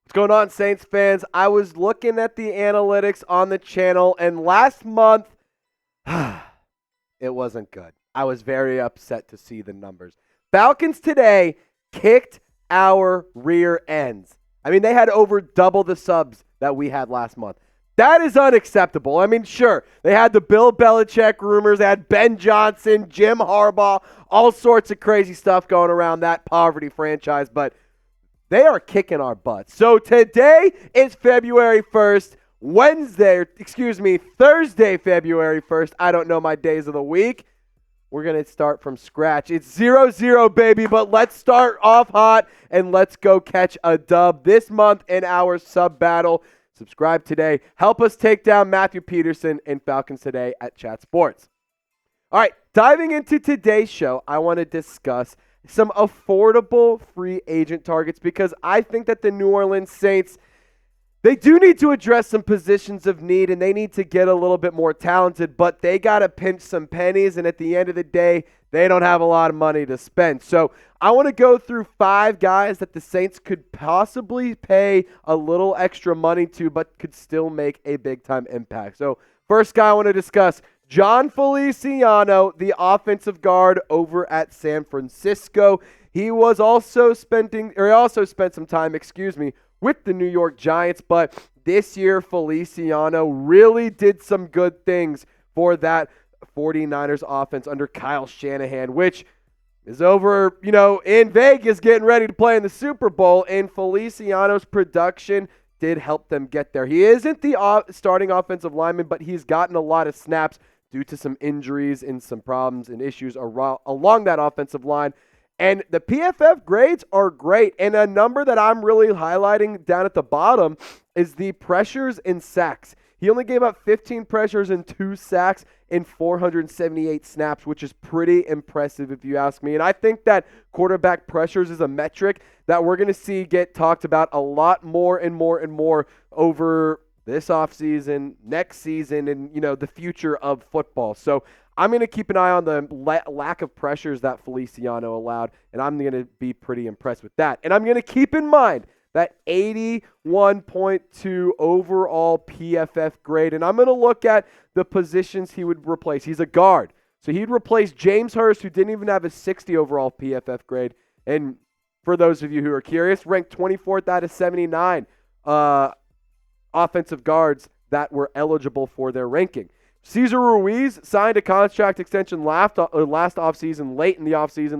What's going on, Saints fans? I was looking at the analytics on the channel, and last month, it wasn't good. I was very upset to see the numbers. Falcons today kicked our rear ends. I mean, they had over double the subs that we had last month. That is unacceptable. I mean, sure, they had the Bill Belichick rumors, they had Ben Johnson, Jim Harbaugh, all sorts of crazy stuff going around that poverty franchise, but they are kicking our butts. So today is February 1st, Thursday, February 1st. I don't know my days of the week. We're going to start from scratch. It's 0-0, baby, but let's start off hot and let's go catch a dub this month in our sub battle. Subscribe today. Help us take down Matthew Peterson and Falcons Today at Chat Sports. All right, diving into today's show, I want to discuss some affordable free agent targets because I think that the New Orleans Saints, they do need to address some positions of need and they need to get a little bit more talented, but they got to pinch some pennies, and at the end of the day, they don't have a lot of money to spend. So I want to go through 5 guys that the Saints could possibly pay a little extra money to, but could still make a big-time impact. So first guy I want to discuss, Jon Feliciano, the offensive guard over at San Francisco. He also spent some time, with the New York Giants, but this year Feliciano really did some good things for that 49ers offense under Kyle Shanahan, which is over, in Vegas getting ready to play in the Super Bowl, and Feliciano's production did help them get there. He isn't the starting offensive lineman, but he's gotten a lot of snaps due to some injuries and some problems and issues along that offensive line. And the PFF grades are great. And a number that I'm really highlighting down at the bottom is the pressures and sacks. He only gave up 15 pressures and 2 sacks in 478 snaps, which is pretty impressive if you ask me. And I think that quarterback pressures is a metric that we're going to see get talked about a lot more and more and more over this offseason, next season, and, the future of football. So I'm going to keep an eye on the lack of pressures that Feliciano allowed, and I'm going to be pretty impressed with that. And I'm going to keep in mind that 81.2 overall PFF grade, and I'm going to look at the positions he would replace. He's a guard, so he'd replace James Hurst, who didn't even have a 60 overall PFF grade. And for those of you who are curious, ranked 24th out of 79 offensive guards that were eligible for their ranking. Cesar Ruiz signed a contract extension last offseason, late in the offseason,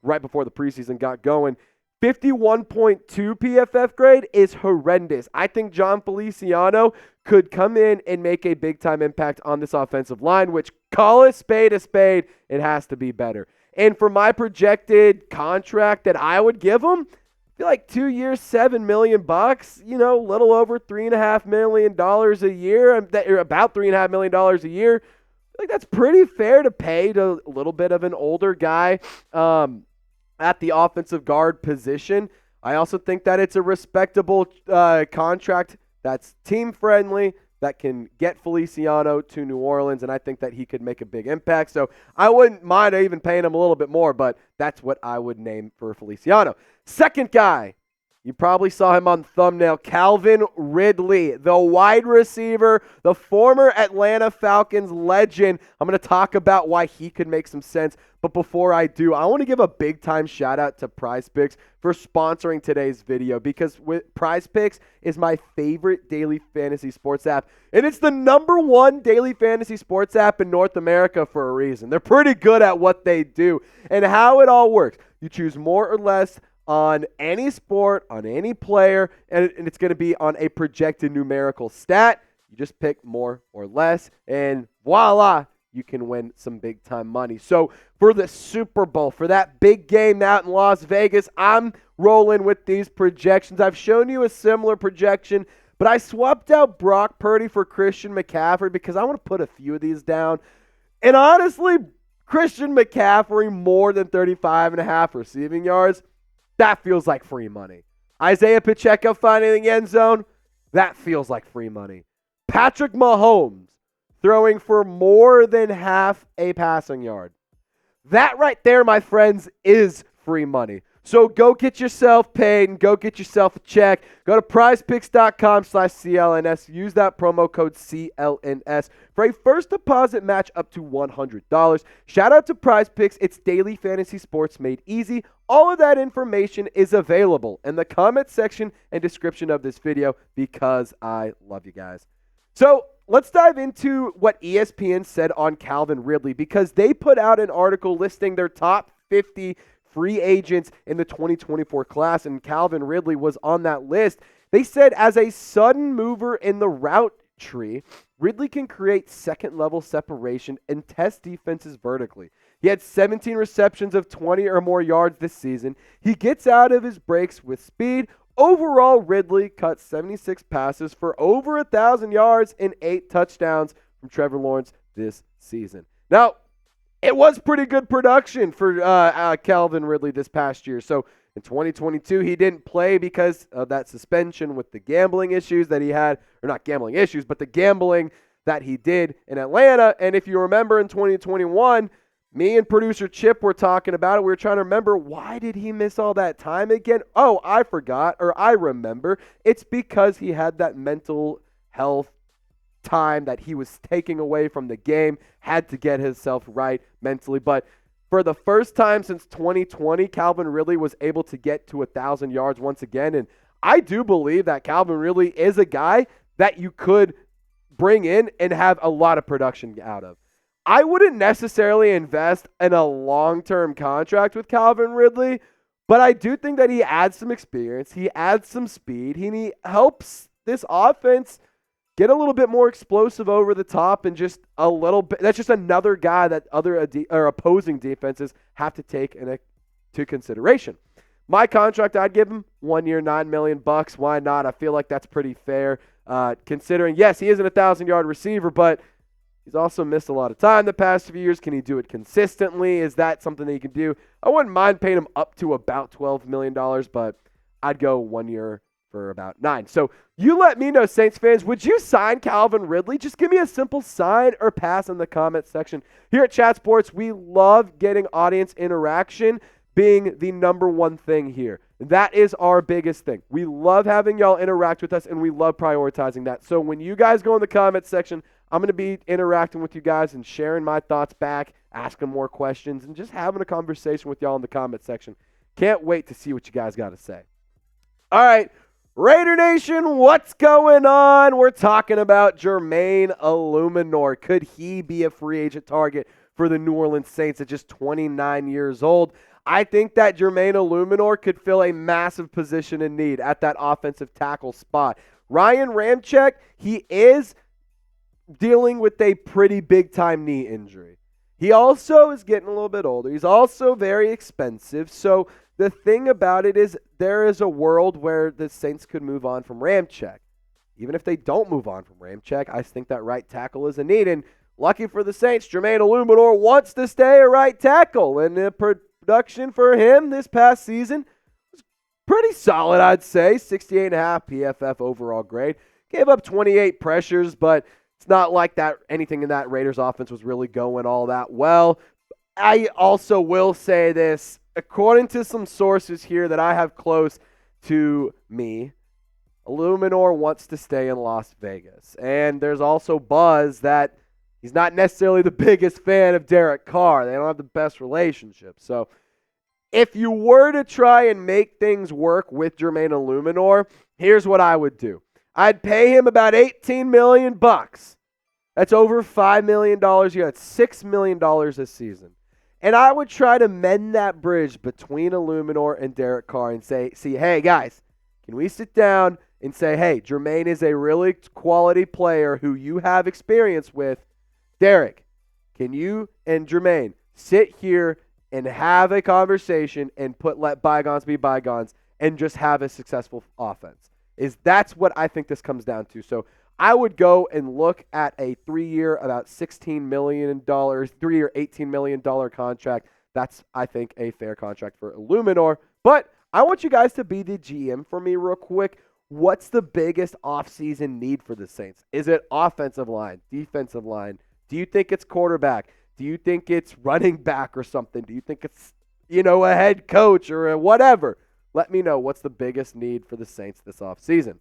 right before the preseason got going. 51.2 PFF grade is horrendous. I think Jon Feliciano could come in and make a big-time impact on this offensive line, which, call a spade, it has to be better. And for my projected contract that I would give him, I feel like 2 years, $7 million, a little over $3.5 million a year, about $3.5 million a year. I feel like that's pretty fair to pay to a little bit of an older guy at the offensive guard position. I also think that it's a respectable contract that's team-friendly, that can get Feliciano to New Orleans, and I think that he could make a big impact. So I wouldn't mind even paying him a little bit more, but that's what I would name for Feliciano. Second guy, you probably saw him on the thumbnail, Calvin Ridley, the wide receiver, the former Atlanta Falcons legend. I'm going to talk about why he could make some sense. But before I do, I want to give a big-time shout-out to PrizePicks for sponsoring today's video, because PrizePicks is my favorite daily fantasy sports app, and it's the #1 daily fantasy sports app in North America for a reason. They're pretty good at what they do and how it all works. You choose more or less on any sport, on any player, and it's going to be on a projected numerical stat. You just pick more or less, and voila, you can win some big-time money. So for the Super Bowl, for that big game out in Las Vegas, I'm rolling with these projections. I've shown you a similar projection, but I swapped out Brock Purdy for Christian McCaffrey because I want to put a few of these down. And honestly, Christian McCaffrey more than 35.5 receiving yards, that feels like free money. Isaiah Pacheco finding the end zone, that feels like free money. Patrick Mahomes throwing for more than half a passing yard. That right there, my friends, is free money. So go get yourself paid and go get yourself a check. Go to prizepicks.com/CLNS. Use that promo code CLNS for a first deposit match up to $100. Shout out to Prize Picks. It's daily fantasy sports made easy. All of that information is available in the comment section and description of this video because I love you guys. So let's dive into what ESPN said on Calvin Ridley because they put out an article listing their top 50 free agents in the 2024 class, and Calvin Ridley was on that list. They said as a sudden mover in the route tree, Ridley can create second-level separation and test defenses vertically. He had 17 receptions of 20 or more yards this season. He gets out of his breaks with speed. Overall, Ridley cut 76 passes for over 1,000 yards and 8 touchdowns from Trevor Lawrence this season. Now, it was pretty good production for Calvin Ridley this past year. So in 2022, he didn't play because of that suspension with the gambling issues that he had, or not gambling issues, but the gambling that he did in Atlanta. And if you remember in 2021, me and producer Chip were talking about it. We were trying to remember, why did he miss all that time again? Oh, I forgot, or I remember. It's because he had that mental health time that he was taking away from the game, had to get himself right mentally. But for the first time since 2020, Calvin Ridley was able to get to 1,000 yards once again. And I do believe that Calvin Ridley is a guy that you could bring in and have a lot of production out of. I wouldn't necessarily invest in a long-term contract with Calvin Ridley, but I do think that he adds some experience, he adds some speed, he helps this offense get a little bit more explosive over the top and just a little bit. That's just another guy that other opposing defenses have to take into consideration. My contract, I'd give him 1 year, $9 million. Why not? I feel like that's pretty fair, considering, yes, he isn't a 1,000-yard receiver, but he's also missed a lot of time the past few years. Can he do it consistently? Is that something that he can do? I wouldn't mind paying him up to about $12 million, but I'd go 1 year for about $9 million. So you let me know, Saints fans, would you sign Calvin Ridley? Just give me a simple sign or pass in the comment section. Here at Chat Sports, we love getting audience interaction being the number one thing here. That is our biggest thing. We love having y'all interact with us, and we love prioritizing that. So when you guys go in the comment section, I'm going to be interacting with you guys and sharing my thoughts back, asking more questions, and just having a conversation with y'all in the comment section. Can't wait to see what you guys got to say. All right, Raider Nation, what's going on? We're talking about Jermaine Eluemunor. Could he be a free agent target for the New Orleans Saints at just 29 years old? I think that Jermaine Eluemunor could fill a massive position in need at that offensive tackle spot. Ryan Ramczyk, he is dealing with a pretty big-time knee injury. He also is getting a little bit older. He's also very expensive. So the thing about it is there is a world where the Saints could move on from Ramczyk. Even if they don't move on from Ramczyk, I think that right tackle is a need. And lucky for the Saints, Jermaine Eluemunor wants to stay a right tackle. And the production for him this past season was pretty solid, I'd say. 68.5 PFF overall grade. Gave up 28 pressures, but it's not like that anything in that Raiders offense was really going all that well. I also will say this. According to some sources here that I have close to me, Eluemunor wants to stay in Las Vegas. And there's also buzz that he's not necessarily the biggest fan of Derek Carr. They don't have the best relationship. So if you were to try and make things work with Jermaine Eluemunor, here's what I would do. I'd pay him about $18 million. That's over $5 million a year. That's $6 million this season. And I would try to mend that bridge between Eluemunor and Derek Carr and say, hey, guys, can we sit down and say, hey, Jermaine is a really quality player who you have experience with. Derek, can you and Jermaine sit here and have a conversation and let bygones be bygones and just have a successful offense? That's what I think this comes down to. So I would go and look at a 3-year, about $16 million, 3-year, $18 million contract. That's, I think, a fair contract for Eluemunor. But I want you guys to be the GM for me real quick. What's the biggest offseason need for the Saints? Is it offensive line, defensive line? Do you think it's quarterback? Do you think it's running back or something? Do you think it's a head coach or a whatever. Let me know what's the biggest need for the Saints this offseason.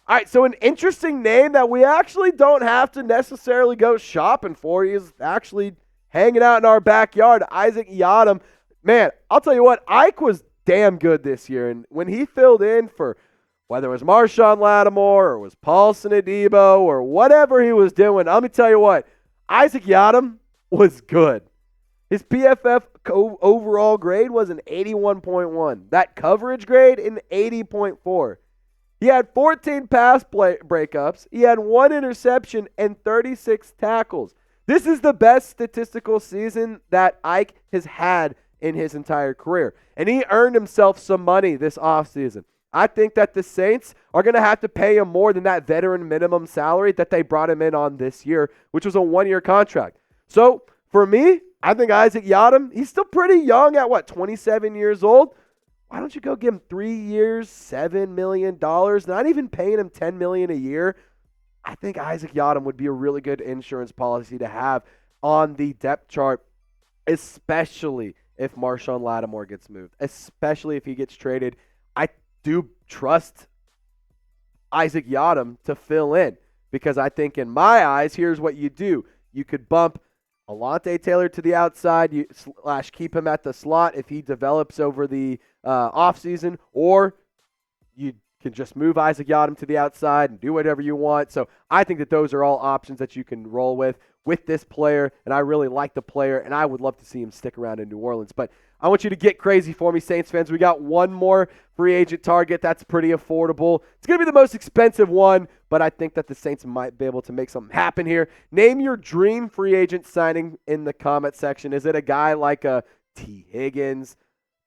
All right, so an interesting name that we actually don't have to necessarily go shopping for. He's actually hanging out in our backyard, Isaac Yiadom. Man, I'll tell you what, Ike was damn good this year. And when he filled in for whether it was Marshawn Lattimore or it was Paulson Adebo or whatever he was doing, let me tell you what, Isaac Yiadom was good. His PFF overall grade was an 81.1. That coverage grade, an 80.4. He had 14 pass breakups. He had 1 interception and 36 tackles. This is the best statistical season that Ike has had in his entire career. And he earned himself some money this offseason. I think that the Saints are going to have to pay him more than that veteran minimum salary that they brought him in on this year, which was a 1-year contract. So, for me, I think Isaac Yiadom, he's still pretty young at, 27 years old? Why don't you go give him 3 years, $7 million, not even paying him $10 million a year? I think Isaac Yiadom would be a really good insurance policy to have on the depth chart, especially if Marshawn Lattimore gets moved, especially if he gets traded. I do trust Isaac Yiadom to fill in because I think in my eyes, here's what you do. You could bump Alontae Taylor to the outside, / keep him at the slot if he develops over the offseason, or you can just move Isaac Yiadom to the outside and do whatever you want. So I think that those are all options that you can roll with this player, and I really like the player, and I would love to see him stick around in New Orleans. But I want you to get crazy for me, Saints fans. We got one more free agent target that's pretty affordable. It's going to be the most expensive one, but I think that the Saints might be able to make something happen here. Name your dream free agent signing in the comment section. Is it a guy like a T. Higgins?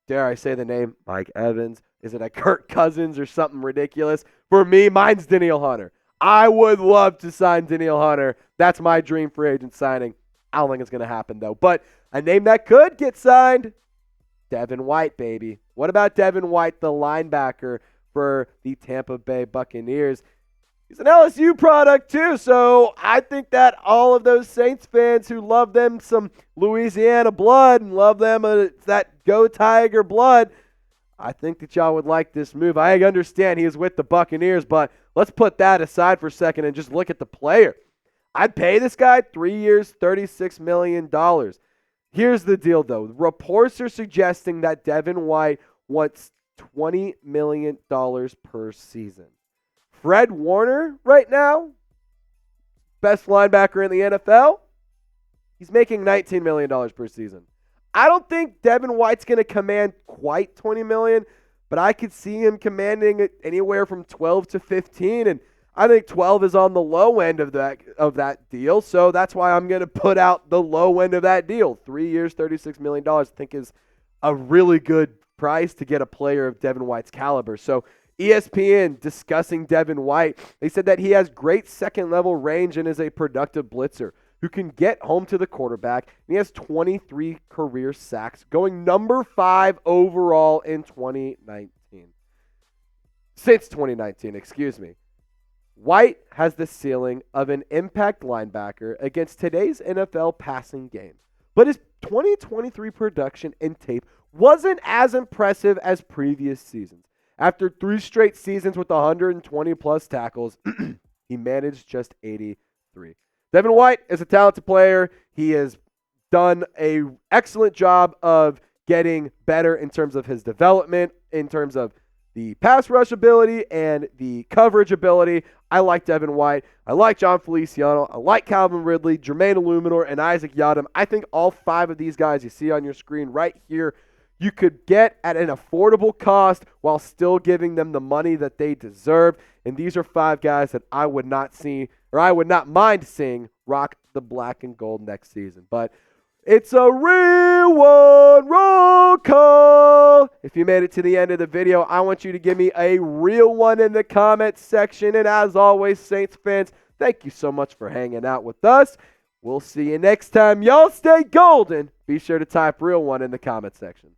Dare I say the name? Mike Evans? Is it a Kirk Cousins or something ridiculous? For me, mine's Danielle Hunter. I would love to sign Danielle Hunter. That's my dream free agent signing. I don't think it's going to happen, though. But a name that could get signed, Devin White, baby. What about Devin White, the linebacker for the Tampa Bay Buccaneers? He's an LSU product, too, so I think that all of those Saints fans who love them some Louisiana blood and love them that Go Tiger blood, I think that y'all would like this move. I understand he is with the Buccaneers, but let's put that aside for a second and just look at the player. I'd pay this guy 3 years, $36 million. Here's the deal, though. Reports are suggesting that Devin White wants $20 million per season. Fred Warner, right now, best linebacker in the NFL, he's making $19 million per season. I don't think Devin White's going to command quite $20 million, but I could see him commanding anywhere from 12 to 15, and I think 12 is on the low end of that deal, so that's why I'm going to put out the low end of that deal. 3 years, $36 million, I think is a really good price to get a player of Devin White's caliber. So ESPN discussing Devin White, they said that he has great second-level range and is a productive blitzer who can get home to the quarterback. And he has 23 career sacks, going number 5 overall in 2019. Since 2019, excuse me. White has the ceiling of an impact linebacker against today's NFL passing game. But his 2023 production and tape wasn't as impressive as previous seasons. After 3 straight seasons with 120-plus tackles, he managed just 83. Devin White is a talented player. He has done an excellent job of getting better in terms of his development, in terms of the pass rush ability and the coverage ability. I like Devin White. I like Jon Feliciano. I like Calvin Ridley, Jermaine Eluemunor, and Isaac Yiadom. I think all 5 of these guys you see on your screen right here, you could get at an affordable cost while still giving them the money that they deserve. And these are 5 guys that I would not mind seeing rock the black and gold next season. But it's a real one roll call. If you made it to the end of the video, I want you to give me a real one in the comments section. And as always, Saints fans, thank you so much for hanging out with us. We'll see you next time. Y'all stay golden. Be sure to type real one in the comments section.